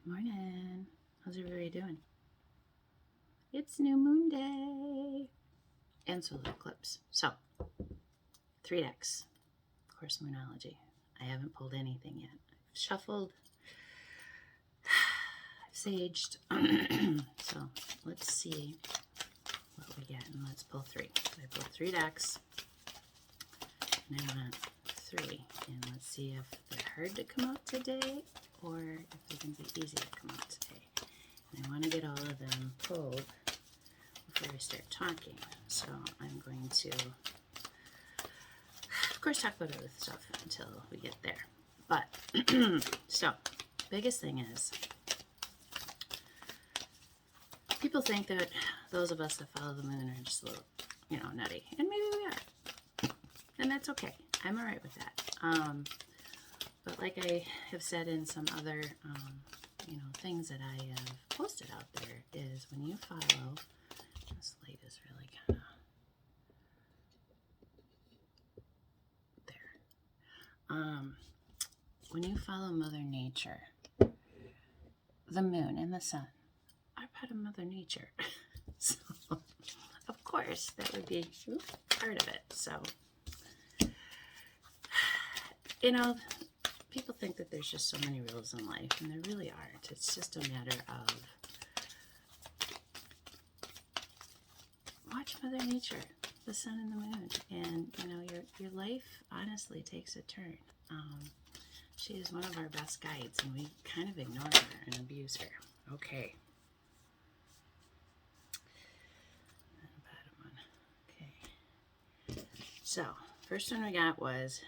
Morning. How's everybody doing? It's new moon day and solar eclipse. So, 3 decks. Of course, Moonology. I haven't pulled anything yet. I've shuffled. I've saged. So, let's see what we get. And let's pull 3. So I pulled 3 decks. And I want 3. And let's see if they're hard to come out today or if they're going to be easy to come out today. And I want to get all of them pulled before we start talking. So I'm going to, of course, talk about other stuff until we get there. But, so, biggest thing is, people think that those of us that follow the moon are just a little, nutty. And maybe we are. And that's okay. I'm all right with that. But like I have said in some other, things that I have posted out there, is when you follow, this light is really kind of there. When you follow Mother Nature, the moon and the sun are part of Mother Nature. So, of course, that would be part of it. So, people think that there's just so many rules in life, and there really aren't. It's just a matter of watch Mother Nature, the sun and the moon, and your life honestly takes a turn. She is one of our best guides, and we kind of ignore her and abuse her. Okay. And the bottom one. Okay. So, first one we got was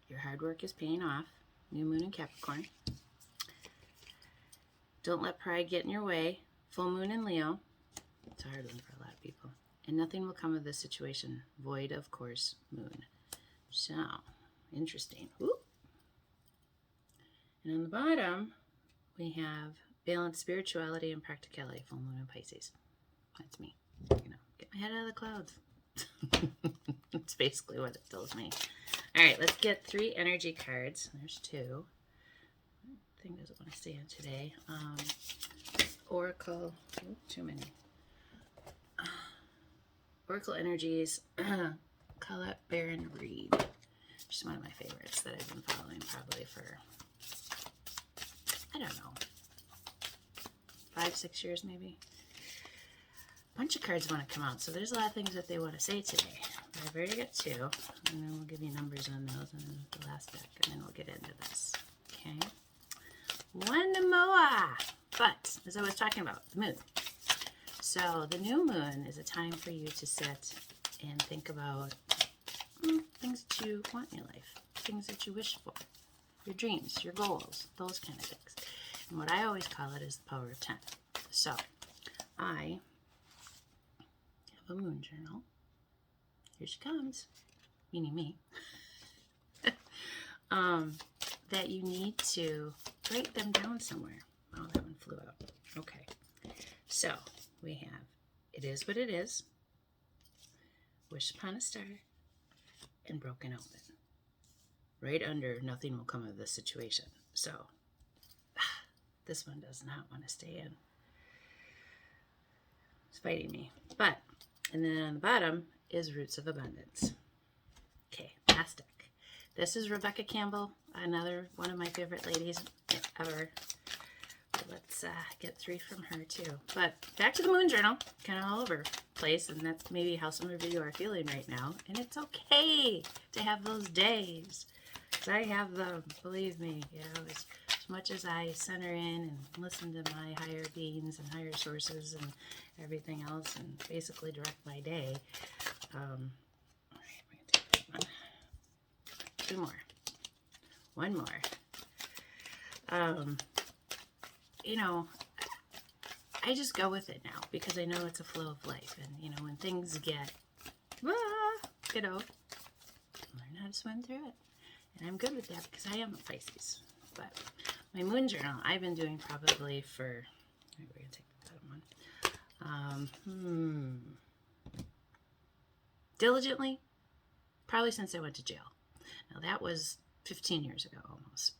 your hard work is paying off. New moon in Capricorn. Don't let pride get in your way. Full moon in Leo. It's a hard one for a lot of people. And nothing will come of this situation. Void, of course, moon. So, interesting. Whoop. And on the bottom, we have balance, spirituality, and practicality. Full moon in Pisces. That's me. Get my head out of the clouds. That's basically what it tells me. All right, let's get 3 energy cards. There's 2. Thing doesn't want to stay in today. Oracle. Too many. Oracle Energies. Colette Baron Reed. She's one of my favorites that I've been following probably for, I don't know, 5-6 years maybe. A bunch of cards want to come out, so there's a lot of things that they want to say today. But I've already got 2, and then we'll give you numbers on those in the last deck, and then we'll get into this. Okay? One more! But, as I was talking about, the moon. So, the new moon is a time for you to sit and think about things that you want in your life, things that you wish for, your dreams, your goals, those kind of things. And what I always call it is the power of 10. So, I have a moon journal. Here she comes, meaning me. That you need to write them down somewhere. Oh, that one flew out. Okay. So, we have It Is What It Is, Wish Upon a Star, and Broken Open. Right under Nothing Will Come of This Situation. So, this one does not want to stay in. It's fighting me. But, and then on the bottom is Roots of Abundance. Okay, last deck. This is Rebecca Campbell, another one of my favorite ladies ever. Let's get 3 from her too. But back to the moon journal, kind of all over the place, and that's maybe how some of you are feeling right now. And it's okay to have those days, because I have them, believe me. As much as I center in and listen to my higher beings and higher sources and everything else, and basically direct my day. All right, we're gonna take that one. 2 more. 1 more. I just go with it now because I know it's a flow of life. And, when things get, learn how to swim through it. And I'm good with that because I am a Pisces. But my moon journal, I've been doing probably for, we're going to take the bottom one. Diligently, probably since I went to jail. Now, that was 15 years ago almost.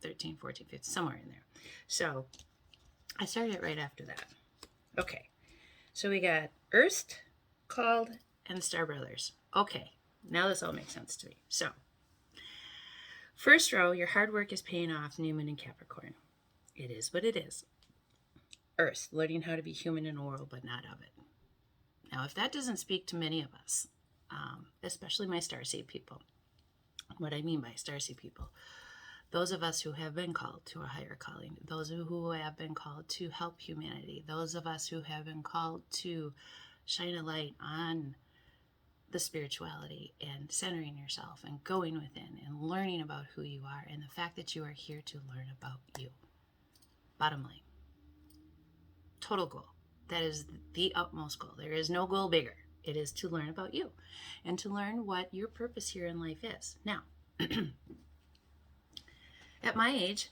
13, 14, 15, somewhere in there. So, I started right after that. Okay, so we got Earth, Called, and Star Brothers. Okay, now this all makes sense to me. So, first row, your hard work is paying off, Newman and Capricorn. It is what it is. Earth, learning how to be human in a world, but not of it. Now, if that doesn't speak to many of us, especially my starseed people, what I mean by starseed people, those of us who have been called to a higher calling, those who have been called to help humanity, those of us who have been called to shine a light on the spirituality and centering yourself and going within and learning about who you are and the fact that you are here to learn about you. Bottom line, total goal. That is the utmost goal. There is no goal bigger. It is to learn about you and to learn what your purpose here in life is. Now, at my age,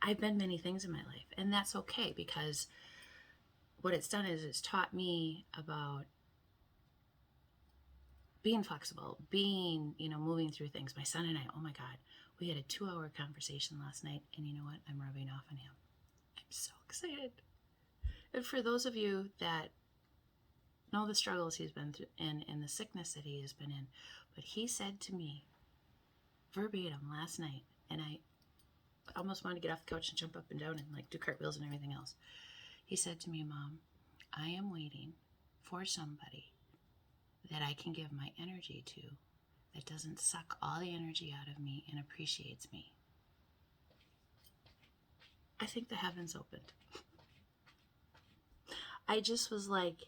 I've been many things in my life, and that's okay, because what it's done is it's taught me about being flexible, being, moving through things. My son and I, oh my God, we had a 2-hour conversation last night, and you know what? I'm rubbing off on him. I'm so excited. And for those of you that know the struggles he's been through and the sickness that he has been in, but he said to me verbatim last night, and I almost wanted to get off the couch and jump up and down and like do cartwheels and everything else. He said to me, Mom, I am waiting for somebody that I can give my energy to that doesn't suck all the energy out of me and appreciates me. I think the heavens opened. I just was like,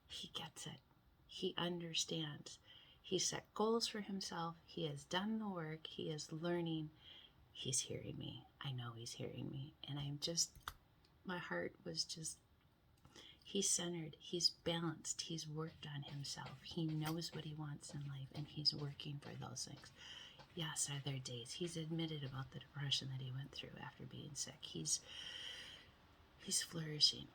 he gets it. He understands. He set goals for himself. He has done the work. He is learning. He's hearing me. I know he's hearing me. And my heart was just, he's centered. He's balanced. He's worked on himself. He knows what he wants in life, and he's working for those things. Yes, are there days? He's admitted about the depression that he went through after being sick. He's flourishing.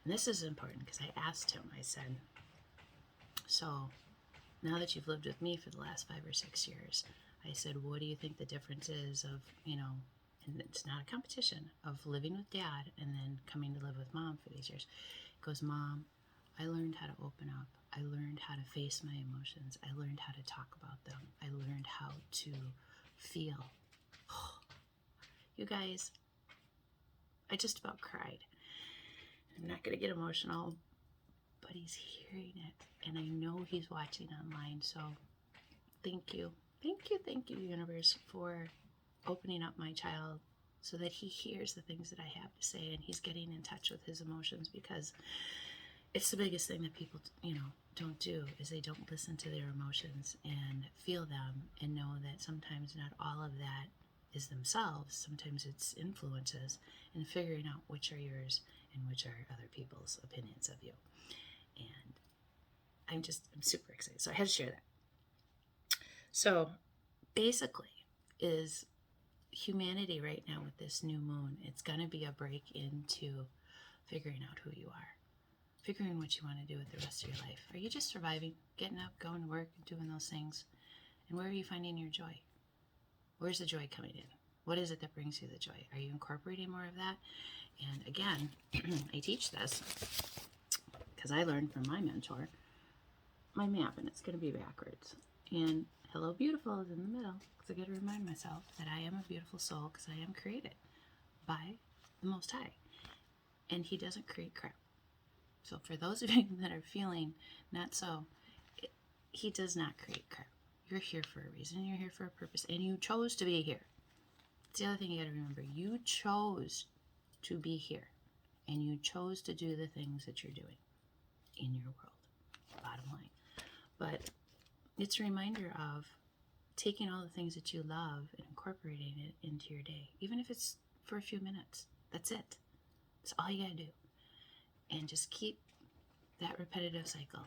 And this is important because I asked him, I said, so now that you've lived with me for the last 5 or 6 years, I said, what do you think the difference is of, and it's not a competition, of living with Dad and then coming to live with Mom for these years? He goes, Mom, I learned how to open up. I learned how to face my emotions. I learned how to talk about them. I learned how to feel. You guys, I just about cried. I'm not going to get emotional, but he's hearing it. And I know he's watching online. So thank you. Thank you, universe, for opening up my child so that he hears the things that I have to say and he's getting in touch with his emotions, because it's the biggest thing that people, don't do, is they don't listen to their emotions and feel them and know that sometimes not all of that is themselves. Sometimes it's influences, and figuring out which are yours and which are other people's opinions of you. And I'm super excited. So I had to share that. So basically is humanity right now with this new moon, it's going to be a break into figuring out who you are, figuring what you want to do with the rest of your life. Are you just surviving, getting up, going to work, doing those things? And where are you finding your joy? Where's the joy coming in? What is it that brings you the joy? Are you incorporating more of that? And again, I teach this because I learned from my mentor my map, and it's going to be backwards. And Hello Beautiful is in the middle, because I got to remind myself that I am a beautiful soul, because I am created by the Most High. And he doesn't create crap. So for those of you that are feeling not so, he does not create crap. You're here for a reason. You're here for a purpose. And you chose to be here. It's the other thing you got to remember. You chose to be here. And you chose to do the things that you're doing in your world. Bottom line. But it's a reminder of taking all the things that you love and incorporating it into your day. Even if it's for a few minutes. That's it. That's all you got to do. And just keep that repetitive cycle,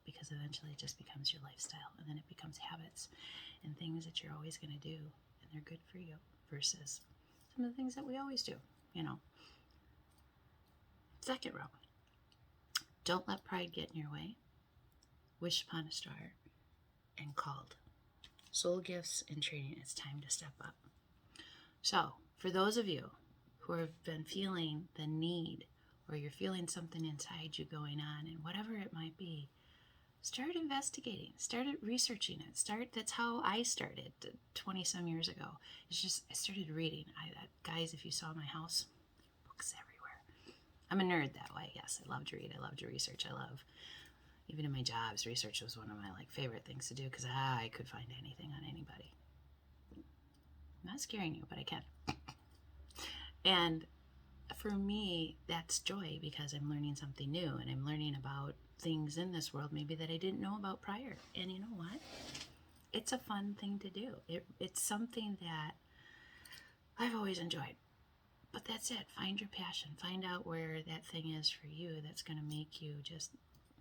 because eventually it just becomes your lifestyle, and then it becomes habits and things that you're always going to do, and they're good for you, versus some of the things that we always do, Second row, don't let pride get in your way, wish upon a star, and called. Soul gifts and training, it's time to step up. So for those of you who have been feeling the need, or you're feeling something inside you going on, and whatever it might be, start investigating, start researching it. That's how I started 20 some years ago. It's just, I started reading. Guys, if you saw my house, books everywhere. I'm a nerd that way, yes. I love to read, I love to research, even in my jobs, research was one of my favorite things to do, because I could find anything on anybody. I'm not scaring you, but I can. And for me, that's joy, because I'm learning something new, and I'm learning about things in this world maybe that I didn't know about prior. And you know what? It's a fun thing to do. It's something that I've always enjoyed. But that's it. Find your passion. Find out where that thing is for you that's going to make you just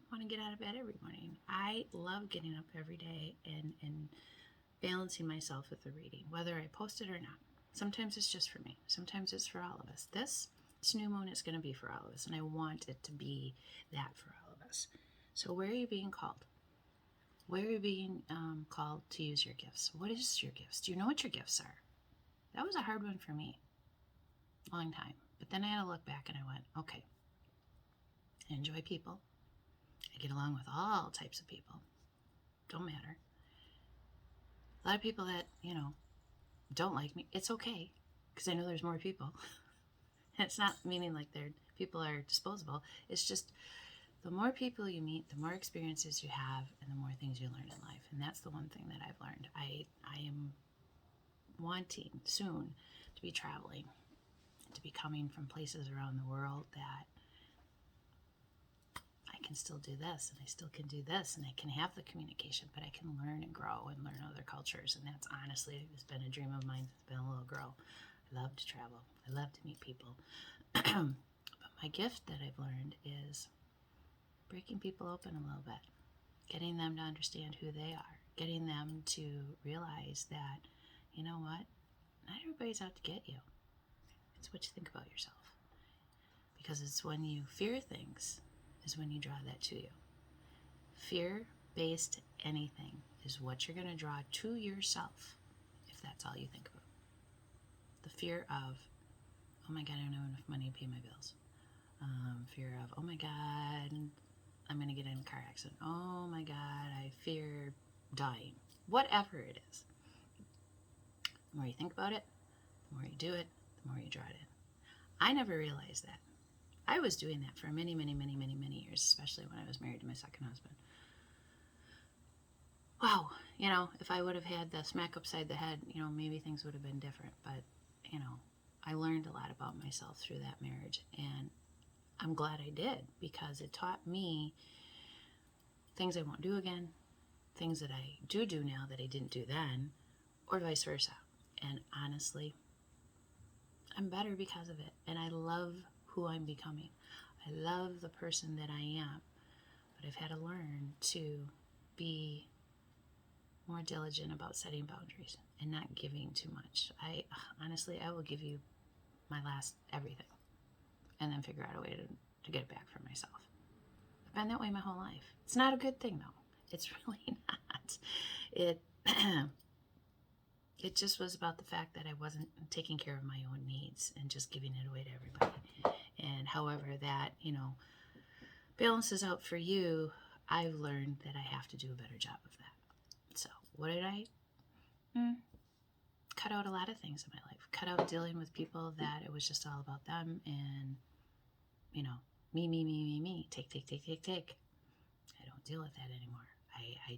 want to get out of bed every morning. I love getting up every day and balancing myself with the reading, whether I post it or not. Sometimes it's just for me. Sometimes it's for all of us. This new moon is going to be for all of us, and I want it to be that for all of us. So where are you being called? Where are you being called to use your gifts? What is your gifts? Do you know what your gifts are? That was a hard one for me. Long time. But then I had to look back and I went, okay, I enjoy people. I get along with all types of people. Don't matter. A lot of people that, don't like me, it's okay, because I know there's more people. It's not meaning people are disposable. It's just the more people you meet, the more experiences you have, and the more things you learn in life. And that's the one thing that I've learned. I am wanting soon to be traveling, to be coming from places around the world that I can still do this, and I still can do this, and I can have the communication, but I can learn and grow and learn other cultures. And that's honestly, it's been a dream of mine since I've been a little girl. I love to travel. I love to meet people. But my gift that I've learned is breaking people open a little bit, getting them to understand who they are, getting them to realize that, you know what, not everybody's out to get you. It's what you think about yourself. Because it's when you fear things is when you draw that to you. Fear-based anything is what you're going to draw to yourself if that's all you think about. The fear of, oh my God, I don't have enough money to pay my bills. Fear of, oh my God, I'm going to get in a car accident. Oh my God, I fear dying. Whatever it is. The more you think about it, the more you do it, the more you draw it in. I never realized that. I was doing that for many, many, many, many, many years, especially when I was married to my second husband. Wow, if I would have had the smack upside the head, maybe things would have been different. But, I learned a lot about myself through that marriage, and I'm glad I did, because it taught me things I won't do again, things that I do now that I didn't do then, or vice versa. And honestly, I'm better because of it, and I love who I'm becoming. I love the person that I am, but I've had to learn to be more diligent about setting boundaries and not giving too much. I will give you my last everything and then figure out a way to get it back for myself. I've been that way my whole life. It's not a good thing, though. It's really not. It just was about the fact that I wasn't taking care of my own needs and just giving it away to everybody. And however that, balances out for you, I've learned that I have to do a better job of that. So what did I? Cut out a lot of things in my life. Cut out dealing with people that it was just all about them and, me, take. I don't deal with that anymore.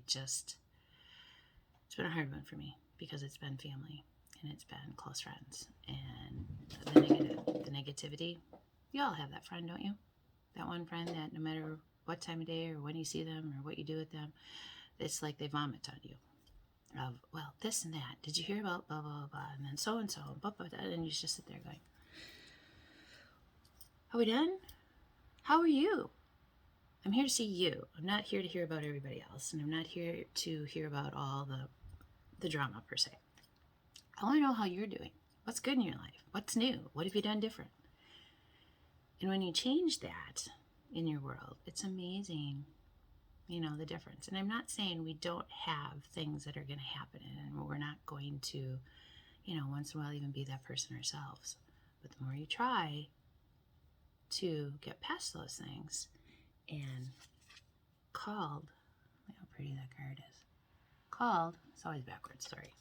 It's been a hard one for me because it's been family and it's been close friends. And the negativity, you all have that friend, don't you? That one friend that no matter what time of day or when you see them or what you do with them, it's like they vomit on you. Of, well, this and that. Did you hear about blah, blah, blah, and then so-and-so, blah, blah, blah, and you just sit there going, are we done? How are you? I'm here to see you. I'm not here to hear about everybody else, and I'm not here to hear about all the drama, per se. I want to know how you're doing. What's good in your life? What's new? What have you done different? And when you change that in your world, it's amazing, the difference. And I'm not saying we don't have things that are going to happen and we're not going to, once in a while even be that person ourselves. But the more you try to get past those things, and called, look how pretty that card is. Called, it's always backwards, sorry.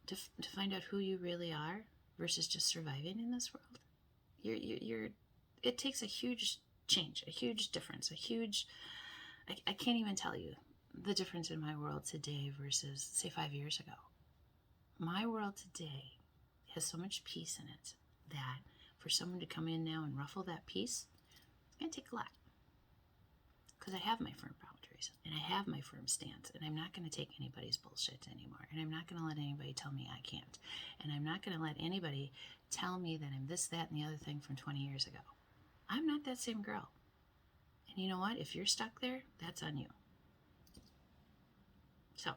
To find out who you really are versus just surviving in this world. It takes a huge change, a huge difference, I can't even tell you the difference in my world today versus, say, 5 years ago. My world today has so much peace in it that for someone to come in now and ruffle that peace, it's going to take a lot. Because I have my firm boundaries, and I have my firm stance, and I'm not going to take anybody's bullshit anymore, and I'm not going to let anybody tell me I can't, and I'm not going to let anybody tell me that I'm this, that, and the other thing from 20 years ago. I'm not that same girl. And you know what? If you're stuck there, that's on you. So,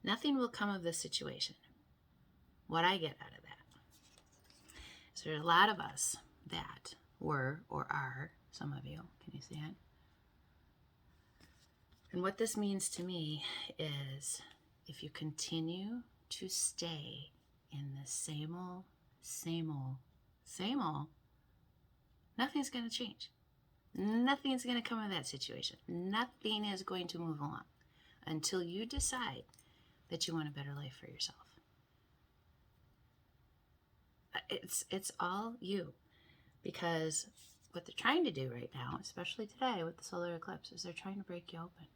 nothing will come of this situation. What I get out of that is there are a lot of us that were or are, some of you, can you see it? And what this means to me is if you continue to stay in the same old, nothing's going to change. Nothing's going to come of that situation. Nothing is going to move along until you decide that you want a better life for yourself. It's all you. Because what they're trying to do right now, especially today with the solar eclipse, is they're trying to break you open.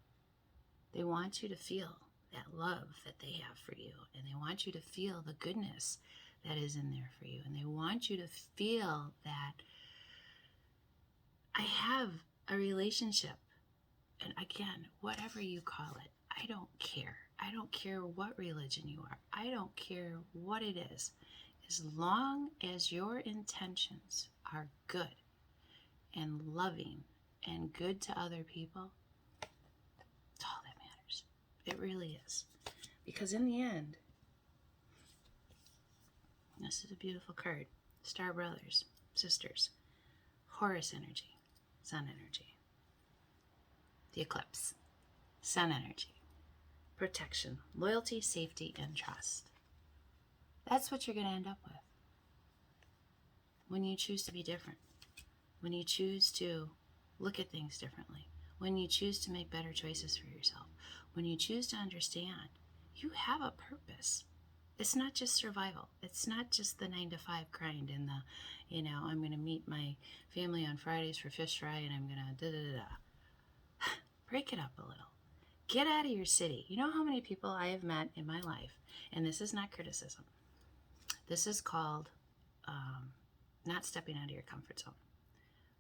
They want you to feel that love that they have for you. And they want you to feel the goodness that is in there for you. And they want you to feel that I have a relationship. And again, whatever you call it, I don't care. I don't care what religion you are. I don't care what it is. As long as your intentions are good and loving and good to other people, it's all that matters. It really is. Because in the end, this is a beautiful card. Star brothers, sisters, Horus energy, sun energy. The eclipse, sun energy, protection, loyalty, safety, and trust. That's what you're going to end up with when you choose to be different, when you choose to look at things differently, when you choose to make better choices for yourself, when you choose to understand you have a purpose. It's not just survival. It's not just the 9-to-5 grind and the, I'm going to meet my family on Fridays for fish fry and I'm going to da-da-da-da. Break it up a little. Get out of your city. You know how many people I have met in my life, and this is not criticism. This is called not stepping out of your comfort zone,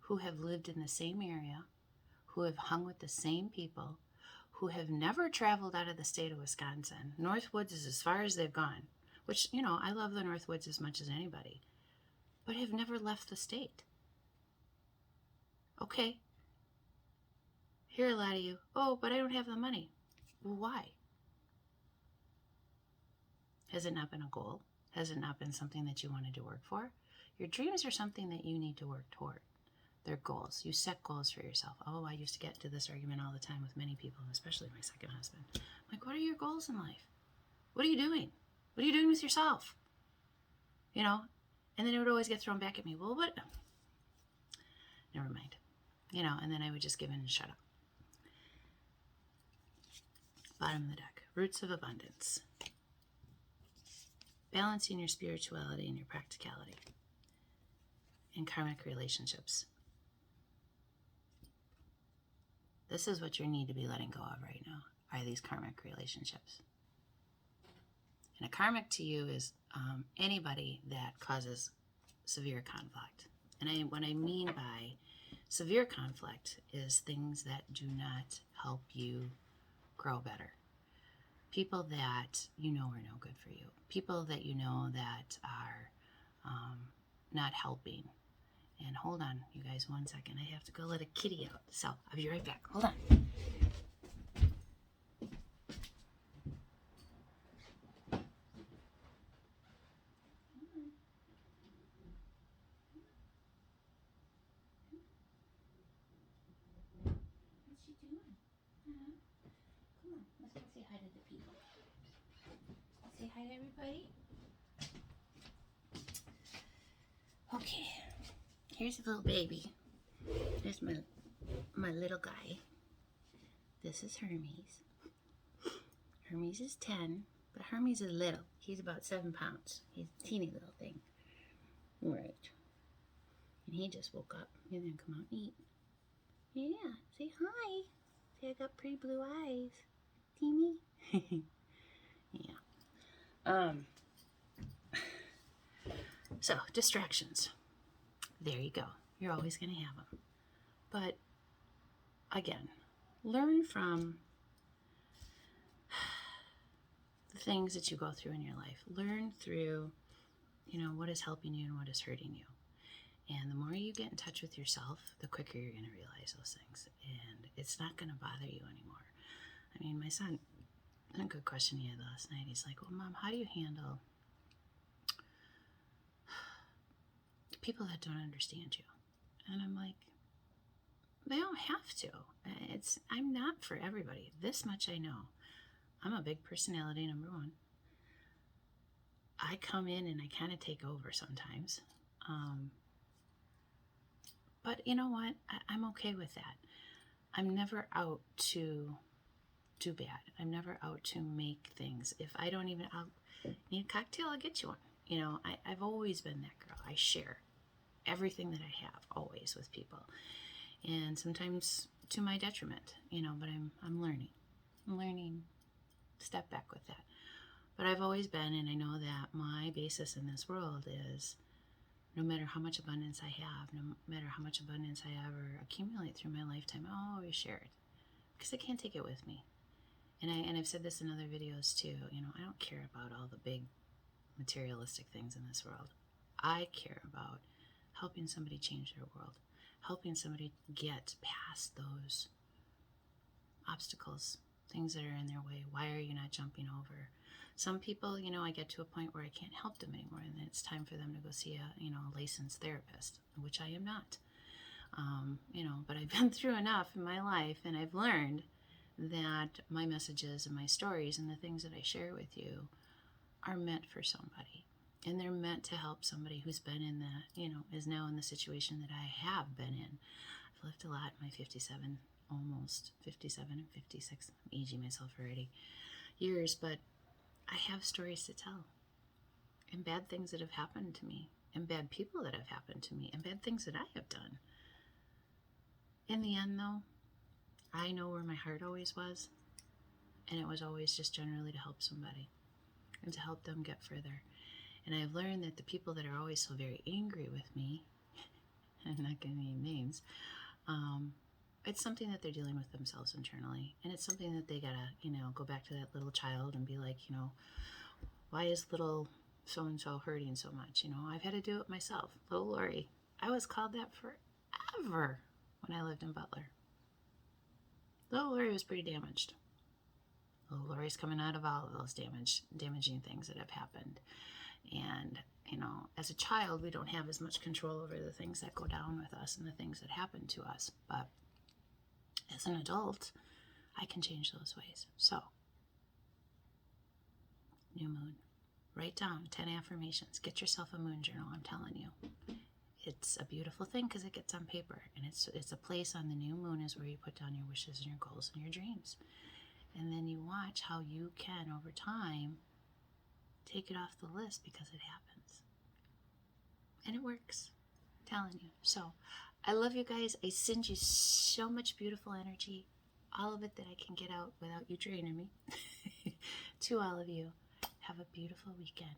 who have lived in the same area, who have hung with the same people, who have never traveled out of the state of Wisconsin. Northwoods is as far as they've gone, which, I love the Northwoods as much as anybody, but have never left the state. Okay. Hear a lot of you, oh, but I don't have the money. Well, why? Has it not been a goal? Has it not been something that you wanted to work for? Your dreams are something that you need to work toward. They're goals. You set goals for yourself. Oh, I used to get into this argument all the time with many people, especially my second husband. I'm like, what are your goals in life? What are you doing? What are you doing with yourself? And then it would always get thrown back at me. Well, what? Never mind. And then I would just give in and shut up. Bottom of the deck. Roots of abundance. Balancing your spirituality and your practicality. And karmic relationships. This is what you need to be letting go of right now, are these karmic relationships. And a karmic to you is anybody that causes severe conflict. And what I mean by severe conflict is things that do not help you grow better. People that are no good for you. People that that are not helping. And hold on, you guys, 1 second. I have to go let a kitty out. So I'll be right back. Hold on. What's she doing? Come on, let's go say hi to the people. everybody. Okay, here's a little baby. There's my little guy. This is Hermes. Hermes is 10, but Hermes is little. He's about 7 pounds. He's a teeny little thing. Right. And he just woke up. He's gonna come out and eat. Yeah, say hi. Say I got pretty blue eyes. Teeny. Yeah. So, distractions. There you go. You're always going to have them. But, again, learn from the things that you go through in your life. Learn through, what is helping you and what is hurting you. And the more you get in touch with yourself, the quicker you're going to realize those things. And it's not going to bother you anymore. I mean, my son, a good question he had last night. He's like, well, Mom, how do you handle people that don't understand you? And I'm like, they don't have to. I'm not for everybody. This much I know. I'm a big personality, number one. I come in and I kind of take over sometimes. But you know what? I'm okay with that. I'm never out to do bad. I'm never out to make things. If I don't even, I'll need a cocktail, I'll get you one. I've always been that girl. I share everything that I have always with people. And sometimes to my detriment, but I'm learning. I'm learning, step back with that. But I've always been, and I know that my basis in this world is no matter how much abundance I have, no matter how much abundance I ever accumulate through my lifetime, I'll always share it because I can't take it with me. And I've said this in other videos too, I don't care about all the big materialistic things in this world. I care about helping somebody change their world, helping somebody get past those obstacles, things that are in their way. Why are you not jumping over? Some people, I get to a point where I can't help them anymore, and it's time for them to go see a licensed therapist, which I am not. But I've been through enough in my life, and I've learned that my messages and my stories and the things that I share with you are meant for somebody. And they're meant to help somebody who's been in is now in the situation that I have been in. I've lived a lot in my 57, almost 57 and 56, I'm aging myself already, years, but I have stories to tell. And bad things that have happened to me, and bad people that have happened to me, and bad things that I have done. In the end, though, I know where my heart always was, and it was always just generally to help somebody and to help them get further. And I've learned that the people that are always so very angry with me, I'm not going to name names, it's something that they're dealing with themselves internally. And it's something that they gotta, go back to that little child and be like, why is little so-and-so hurting so much? I've had to do it myself. Little Lori, I was called that forever when I lived in Butler. Little Lori was pretty damaged. Little Lori's coming out of all of those damaging things that have happened. And, as a child, we don't have as much control over the things that go down with us and the things that happen to us. But as an adult, I can change those ways. So, new moon. Write down 10 affirmations. Get yourself a moon journal, I'm telling you. It's a beautiful thing because it gets on paper. And it's a place on the new moon is where you put down your wishes and your goals and your dreams. And then you watch how you can, over time, take it off the list because it happens. And it works. I'm telling you. So, I love you guys. I send you so much beautiful energy. All of it that I can get out without you draining me. To all of you, have a beautiful weekend.